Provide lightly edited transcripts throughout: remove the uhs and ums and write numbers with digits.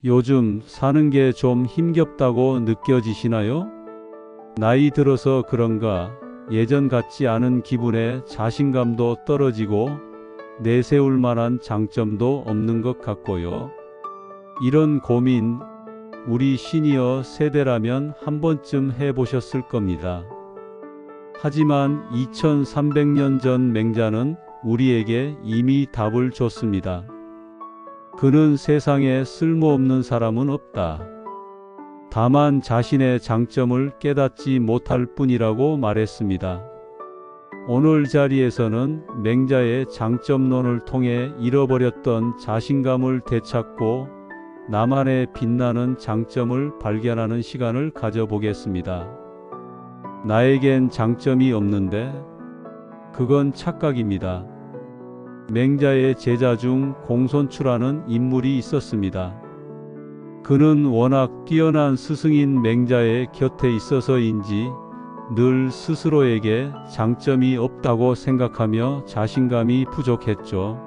요즘 사는 게 좀 힘겹다고 느껴지시나요? 나이 들어서 그런가 예전 같지 않은 기분에 자신감도 떨어지고 내세울 만한 장점도 없는 것 같고요. 이런 고민 우리 시니어 세대라면 한 번쯤 해보셨을 겁니다. 하지만 2300년 전 맹자는 우리에게 이미 답을 줬습니다. 그는 세상에 쓸모없는 사람은 없다. 다만 자신의 장점을 깨닫지 못할 뿐이라고 말했습니다. 오늘 자리에서는 맹자의 장점론을 통해 잃어버렸던 자신감을 되찾고 나만의 빛나는 장점을 발견하는 시간을 가져보겠습니다. 나에겐 장점이 없는데 그건 착각입니다. 맹자의 제자 중 공손추라는 인물이 있었습니다. 그는 워낙 뛰어난 스승인 맹자의 곁에 있어서인지 늘 스스로에게 장점이 없다고 생각하며 자신감이 부족했죠.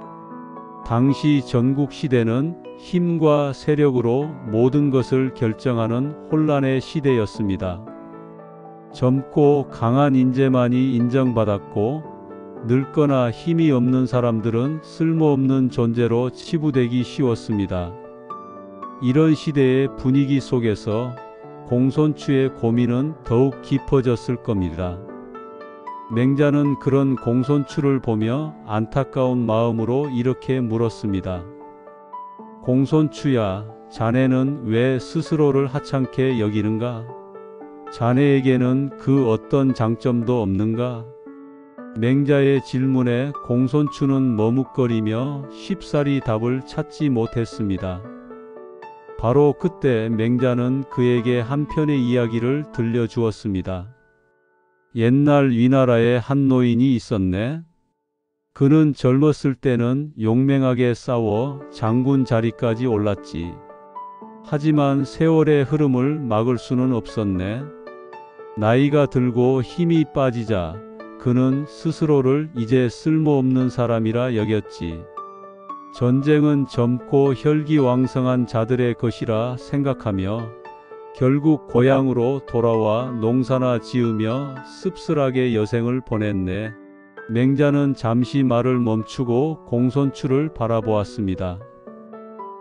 당시 전국시대는 힘과 세력으로 모든 것을 결정하는 혼란의 시대였습니다. 젊고 강한 인재만이 인정받았고 늙거나 힘이 없는 사람들은 쓸모없는 존재로 치부되기 쉬웠습니다. 이런 시대의 분위기 속에서 공손추의 고민은 더욱 깊어졌을 겁니다. 맹자는 그런 공손추를 보며 안타까운 마음으로 이렇게 물었습니다. 공손추야, 자네는 왜 스스로를 하찮게 여기는가? 자네에게는 그 어떤 장점도 없는가? 맹자의 질문에 공손추는 머뭇거리며 쉽사리 답을 찾지 못했습니다. 바로 그때 맹자는 그에게 한편의 이야기를 들려주었습니다. 옛날 위나라에 한 노인이 있었네. 그는 젊었을 때는 용맹하게 싸워 장군 자리까지 올랐지. 하지만 세월의 흐름을 막을 수는 없었네. 나이가 들고 힘이 빠지자 그는 스스로를 이제 쓸모없는 사람이라 여겼지. 전쟁은 젊고 혈기왕성한 자들의 것이라 생각하며 결국 고향으로 돌아와 농사나 지으며 씁쓸하게 여생을 보냈네. 맹자는 잠시 말을 멈추고 공손추를 바라보았습니다.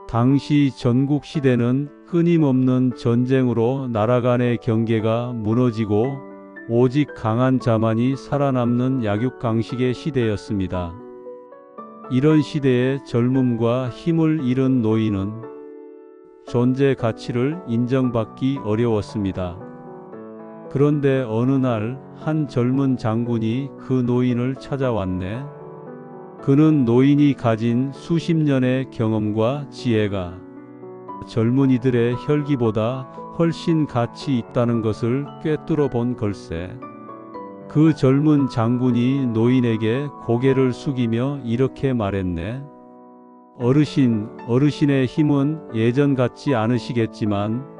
당시 전국시대는 끊임없는 전쟁으로 나라 간의 경계가 무너지고 오직 강한 자만이 살아남는 약육강식의 시대였습니다. 이런 시대에 젊음과 힘을 잃은 노인은 존재 가치를 인정받기 어려웠습니다. 그런데 어느 날 한 젊은 장군이 그 노인을 찾아왔네. 그는 노인이 가진 수십 년의 경험과 지혜가 젊은이들의 혈기보다 훨씬 가치 있다는 것을 꿰뚫어 본 걸세. 그 젊은 장군이 노인에게 고개를 숙이며 이렇게 말했네. 어르신의 힘은 예전 같지 않으시겠지만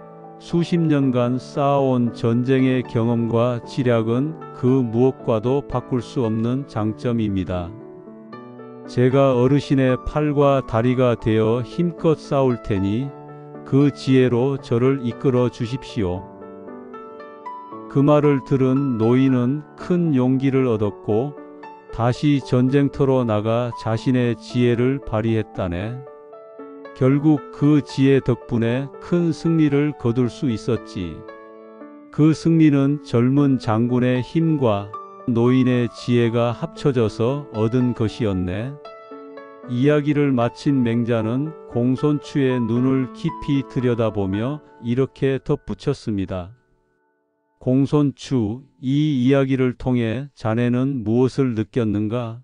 수십 년간 쌓아온 전쟁의 경험과 지략은 그 무엇과도 바꿀 수 없는 장점입니다. 제가 어르신의 팔과 다리가 되어 힘껏 싸울 테니 그 지혜로 저를 이끌어 주십시오. 그 말을 들은 노인은 큰 용기를 얻었고 다시 전쟁터로 나가 자신의 지혜를 발휘했다네. 결국 그 지혜 덕분에 큰 승리를 거둘 수 있었지. 그 승리는 젊은 장군의 힘과 노인의 지혜가 합쳐져서 얻은 것이었네. 이야기를 마친 맹자는 공손추의 눈을 깊이 들여다보며 이렇게 덧붙였습니다. 공손추, 이 이야기를 통해 자네는 무엇을 느꼈는가?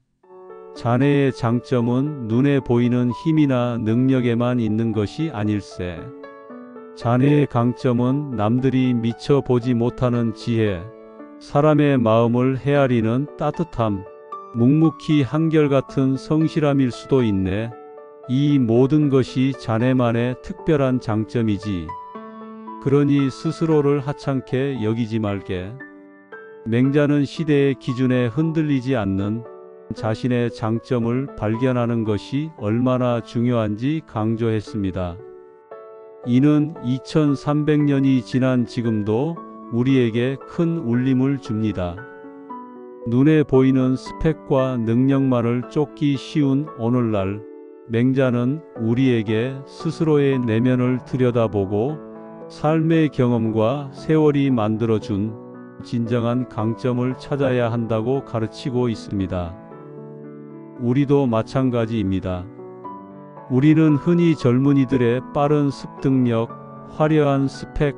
자네의 장점은 눈에 보이는 힘이나 능력에만 있는 것이 아닐세. 자네의 강점은 남들이 미처 보지 못하는 지혜, 사람의 마음을 헤아리는 따뜻함, 묵묵히 한결같은 성실함일 수도 있네. 이 모든 것이 자네만의 특별한 장점이지. 그러니 스스로를 하찮게 여기지 말게. 맹자는 시대의 기준에 흔들리지 않는 자신의 장점을 발견하는 것이 얼마나 중요한지 강조했습니다. 이는 2300년이 지난 지금도 우리에게 큰 울림을 줍니다. 눈에 보이는 스펙과 능력만을 쫓기 쉬운 오늘날, 맹자는 우리에게 스스로의 내면을 들여다보고 삶의 경험과 세월이 만들어준 진정한 강점을 찾아야 한다고 가르치고 있습니다. 우리도 마찬가지입니다. 우리는 흔히 젊은이들의 빠른 습득력, 화려한 스펙,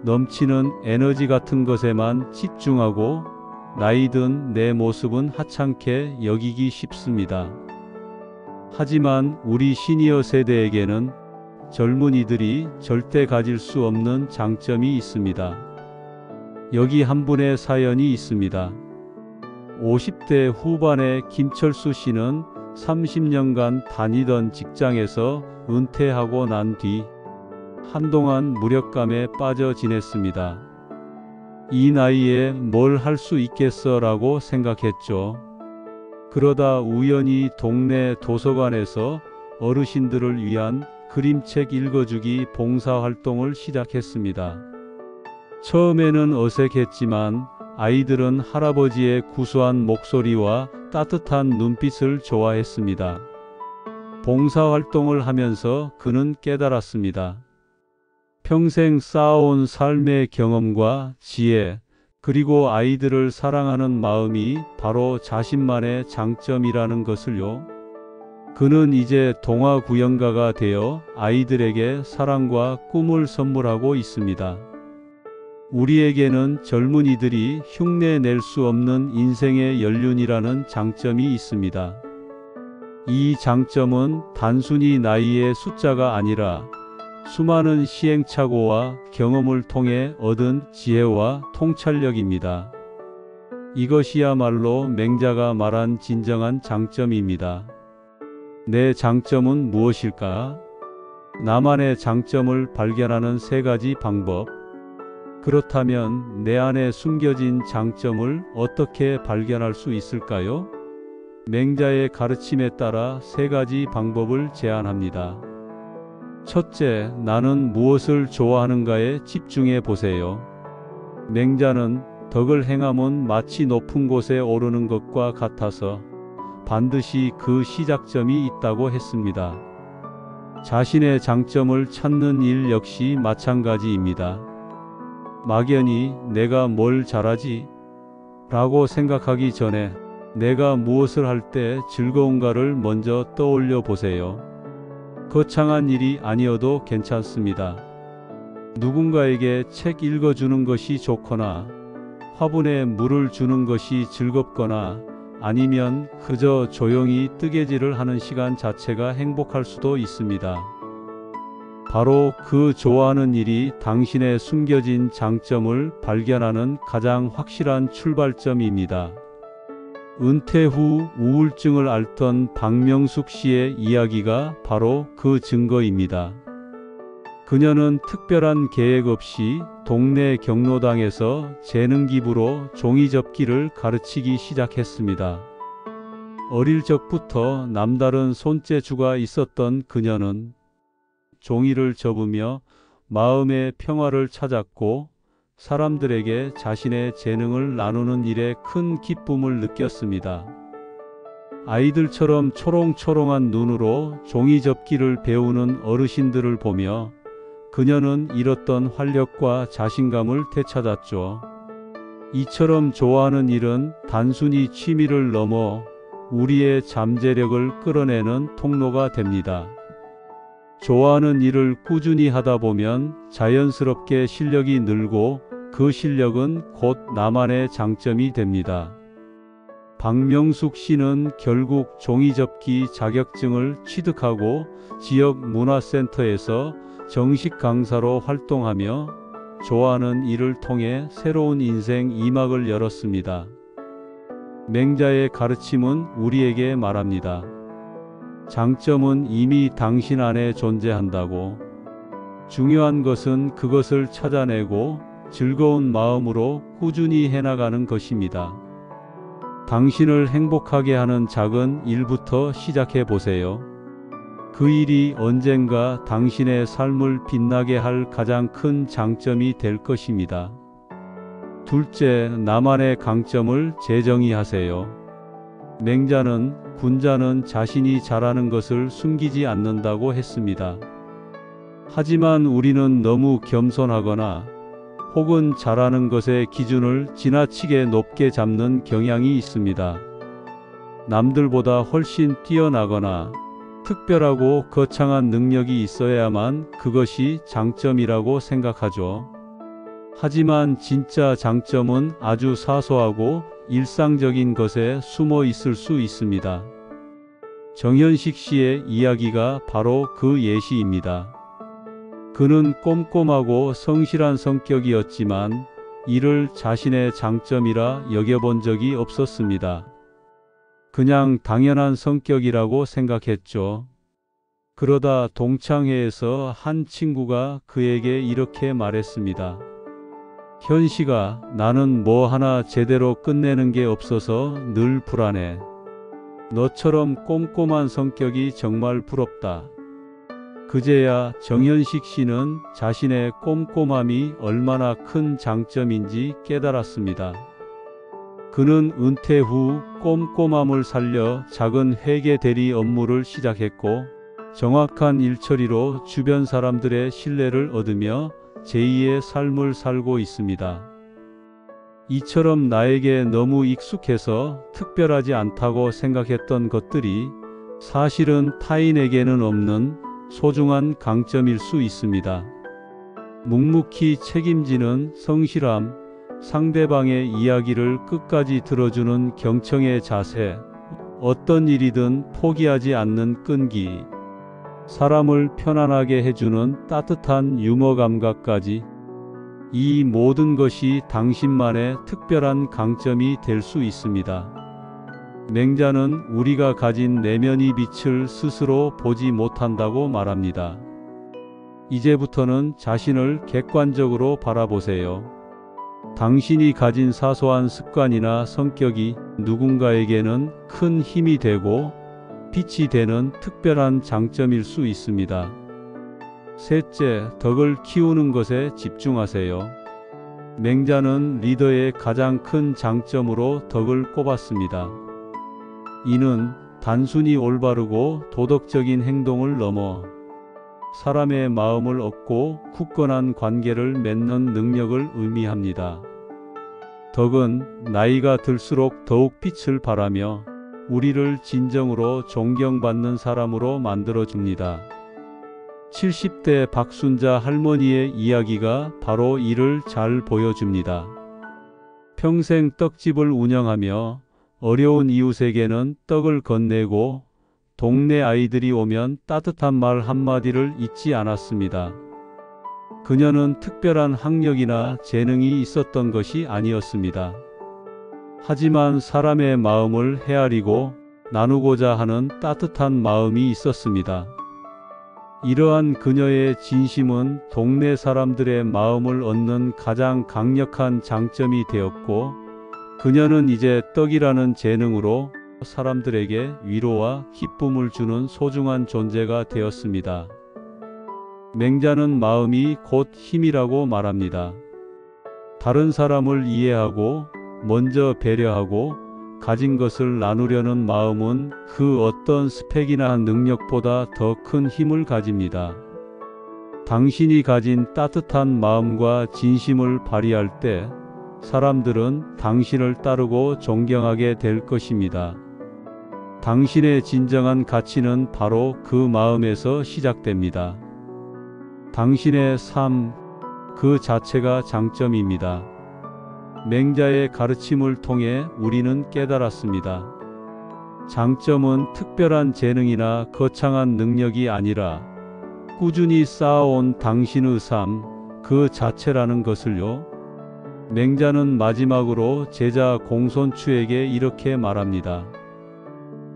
넘치는 에너지 같은 것에만 집중하고 나이 든 내 모습은 하찮게 여기기 쉽습니다. 하지만 우리 시니어 세대에게는 젊은이들이 절대 가질 수 없는 장점이 있습니다. 여기 한 분의 사연이 있습니다. 50대 후반의 김철수 씨는 30년간 다니던 직장에서 은퇴하고 난 뒤 한동안 무력감에 빠져 지냈습니다. 이 나이에 뭘 할 수 있겠어 라고 생각했죠. 그러다 우연히 동네 도서관에서 어르신들을 위한 그림책 읽어주기 봉사활동을 시작했습니다. 처음에는 어색했지만 아이들은 할아버지의 구수한 목소리와 따뜻한 눈빛을 좋아했습니다. 봉사활동을 하면서 그는 깨달았습니다. 평생 쌓아온 삶의 경험과 지혜, 그리고 아이들을 사랑하는 마음이 바로 자신만의 장점이라는 것을요. 그는 이제 동화구연가가 되어 아이들에게 사랑과 꿈을 선물하고 있습니다. 우리에게는 젊은이들이 흉내낼 수 없는 인생의 연륜이라는 장점이 있습니다. 이 장점은 단순히 나이의 숫자가 아니라 수많은 시행착오와 경험을 통해 얻은 지혜와 통찰력입니다. 이것이야말로 맹자가 말한 진정한 장점입니다. 내 장점은 무엇일까? 나만의 장점을 발견하는 3가지 방법. 그렇다면 내 안에 숨겨진 장점을 어떻게 발견할 수 있을까요? 맹자의 가르침에 따라 3가지 방법을 제안합니다. 첫째, 나는 무엇을 좋아하는가에 집중해 보세요. 맹자는 덕을 행함은 마치 높은 곳에 오르는 것과 같아서 반드시 그 시작점이 있다고 했습니다. 자신의 장점을 찾는 일 역시 마찬가지입니다. 막연히 내가 뭘 잘하지? 라고 생각하기 전에 내가 무엇을 할 때 즐거운가를 먼저 떠올려 보세요. 거창한 일이 아니어도 괜찮습니다. 누군가에게 책 읽어주는 것이 좋거나 화분에 물을 주는 것이 즐겁거나 아니면 그저 조용히 뜨개질을 하는 시간 자체가 행복할 수도 있습니다. 바로 그 좋아하는 일이 당신의 숨겨진 장점을 발견하는 가장 확실한 출발점입니다. 은퇴 후 우울증을 앓던 박명숙 씨의 이야기가 바로 그 증거입니다. 그녀는 특별한 계획 없이 동네 경로당에서 재능 기부로 종이접기를 가르치기 시작했습니다. 어릴 적부터 남다른 손재주가 있었던 그녀는 종이를 접으며 마음의 평화를 찾았고 사람들에게 자신의 재능을 나누는 일에 큰 기쁨을 느꼈습니다. 아이들처럼 초롱초롱한 눈으로 종이접기를 배우는 어르신들을 보며 그녀는 잃었던 활력과 자신감을 되찾았죠. 이처럼 좋아하는 일은 단순히 취미를 넘어 우리의 잠재력을 끌어내는 통로가 됩니다. 좋아하는 일을 꾸준히 하다 보면 자연스럽게 실력이 늘고 그 실력은 곧 나만의 장점이 됩니다. 박명숙 씨는 결국 종이접기 자격증을 취득하고 지역 문화센터에서 정식 강사로 활동하며 좋아하는 일을 통해 새로운 인생 2막을 열었습니다. 맹자의 가르침은 우리에게 말합니다. 장점은 이미 당신 안에 존재한다고. 중요한 것은 그것을 찾아내고 즐거운 마음으로 꾸준히 해나가는 것입니다. 당신을 행복하게 하는 작은 일부터 시작해 보세요. 그 일이 언젠가 당신의 삶을 빛나게 할 가장 큰 장점이 될 것입니다. 둘째, 나만의 강점을 재정의하세요. 맹자는 군자는 자신이 잘하는 것을 숨기지 않는다고 했습니다. 하지만 우리는 너무 겸손하거나 혹은 잘하는 것의 기준을 지나치게 높게 잡는 경향이 있습니다. 남들보다 훨씬 뛰어나거나 특별하고 거창한 능력이 있어야만 그것이 장점이라고 생각하죠. 하지만 진짜 장점은 아주 사소하고 일상적인 것에 숨어 있을 수 있습니다. 정현식 씨의 이야기가 바로 그 예시입니다. 그는 꼼꼼하고 성실한 성격이었지만 이를 자신의 장점이라 여겨본 적이 없었습니다. 그냥 당연한 성격이라고 생각했죠. 그러다 동창회에서 한 친구가 그에게 이렇게 말했습니다. 현식아, 나는 뭐 하나 제대로 끝내는 게 없어서 늘 불안해. 너처럼 꼼꼼한 성격이 정말 부럽다. 그제야 정현식 씨는 자신의 꼼꼼함이 얼마나 큰 장점인지 깨달았습니다. 그는 은퇴 후 꼼꼼함을 살려 작은 회계 대리 업무를 시작했고 정확한 일처리로 주변 사람들의 신뢰를 얻으며 제2의 삶을 살고 있습니다. 이처럼 나에게 너무 익숙해서 특별하지 않다고 생각했던 것들이 사실은 타인에게는 없는 소중한 강점일 수 있습니다. 묵묵히 책임지는 성실함, 상대방의 이야기를 끝까지 들어주는 경청의 자세, 어떤 일이든 포기하지 않는 끈기, 사람을 편안하게 해주는 따뜻한 유머 감각까지 이 모든 것이 당신만의 특별한 강점이 될 수 있습니다. 맹자는 우리가 가진 내면의 빛을 스스로 보지 못한다고 말합니다. 이제부터는 자신을 객관적으로 바라보세요. 당신이 가진 사소한 습관이나 성격이 누군가에게는 큰 힘이 되고 빛이 되는 특별한 장점일 수 있습니다. 셋째, 덕을 키우는 것에 집중하세요. 맹자는 리더의 가장 큰 장점으로 덕을 꼽았습니다. 이는 단순히 올바르고 도덕적인 행동을 넘어 사람의 마음을 얻고 굳건한 관계를 맺는 능력을 의미합니다. 덕은 나이가 들수록 더욱 빛을 발하며 우리를 진정으로 존경받는 사람으로 만들어줍니다. 70대 박순자 할머니의 이야기가 바로 이를 잘 보여줍니다. 평생 떡집을 운영하며 어려운 이웃에게는 떡을 건네고 동네 아이들이 오면 따뜻한 말 한마디를 잊지 않았습니다. 그녀는 특별한 학력이나 재능이 있었던 것이 아니었습니다. 하지만 사람의 마음을 헤아리고 나누고자 하는 따뜻한 마음이 있었습니다. 이러한 그녀의 진심은 동네 사람들의 마음을 얻는 가장 강력한 장점이 되었고, 그녀는 이제 떡이라는 재능으로 사람들에게 위로와 기쁨을 주는 소중한 존재가 되었습니다. 맹자는 마음이 곧 힘이라고 말합니다. 다른 사람을 이해하고 먼저 배려하고 가진 것을 나누려는 마음은 그 어떤 스펙이나 능력보다 더 큰 힘을 가집니다. 당신이 가진 따뜻한 마음과 진심을 발휘할 때 사람들은 당신을 따르고 존경하게 될 것입니다. 당신의 진정한 가치는 바로 그 마음에서 시작됩니다. 당신의 삶 그 자체가 장점입니다. 맹자의 가르침을 통해 우리는 깨달았습니다. 장점은 특별한 재능이나 거창한 능력이 아니라 꾸준히 쌓아온 당신의 삶 그 자체라는 것을요. 맹자는 마지막으로 제자 공손추에게 이렇게 말합니다.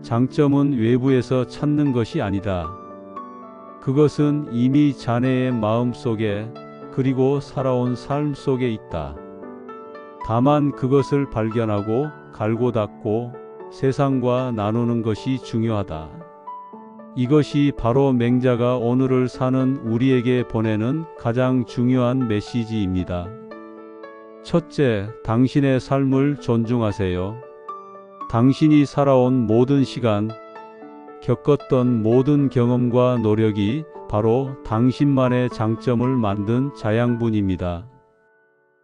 장점은 외부에서 찾는 것이 아니다. 그것은 이미 자네의 마음 속에 그리고 살아온 삶 속에 있다. 다만 그것을 발견하고 갈고 닦고 세상과 나누는 것이 중요하다. 이것이 바로 맹자가 오늘을 사는 우리에게 보내는 가장 중요한 메시지입니다. 첫째, 당신의 삶을 존중하세요. 당신이 살아온 모든 시간, 겪었던 모든 경험과 노력이 바로 당신만의 장점을 만든 자양분입니다.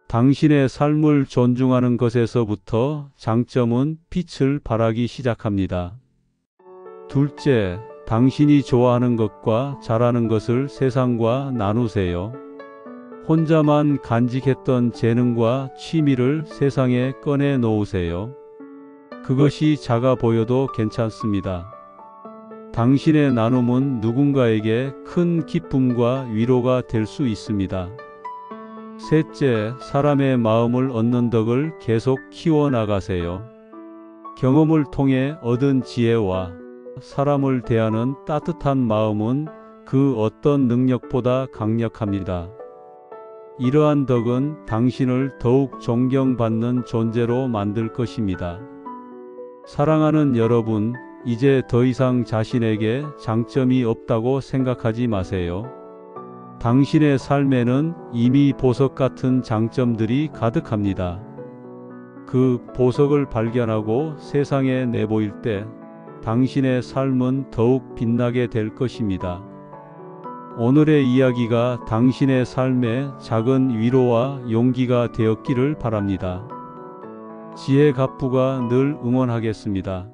당신의 삶을 존중하는 것에서부터 장점은 빛을 발하기 시작합니다. 둘째, 당신이 좋아하는 것과 잘하는 것을 세상과 나누세요. 혼자만 간직했던 재능과 취미를 세상에 꺼내 놓으세요. 그것이 작아 보여도 괜찮습니다. 당신의 나눔은 누군가에게 큰 기쁨과 위로가 될 수 있습니다. 셋째, 사람의 마음을 얻는 덕을 계속 키워나가세요. 경험을 통해 얻은 지혜와 사람을 대하는 따뜻한 마음은 그 어떤 능력보다 강력합니다. 이러한 덕은 당신을 더욱 존경받는 존재로 만들 것입니다. 사랑하는 여러분, 이제 더 이상 자신에게 장점이 없다고 생각하지 마세요. 당신의 삶에는 이미 보석 같은 장점들이 가득합니다. 그 보석을 발견하고 세상에 내보일 때 당신의 삶은 더욱 빛나게 될 것입니다. 오늘의 이야기가 당신의 삶에 작은 위로와 용기가 되었기를 바랍니다. 지혜 갑부가 늘 응원하겠습니다.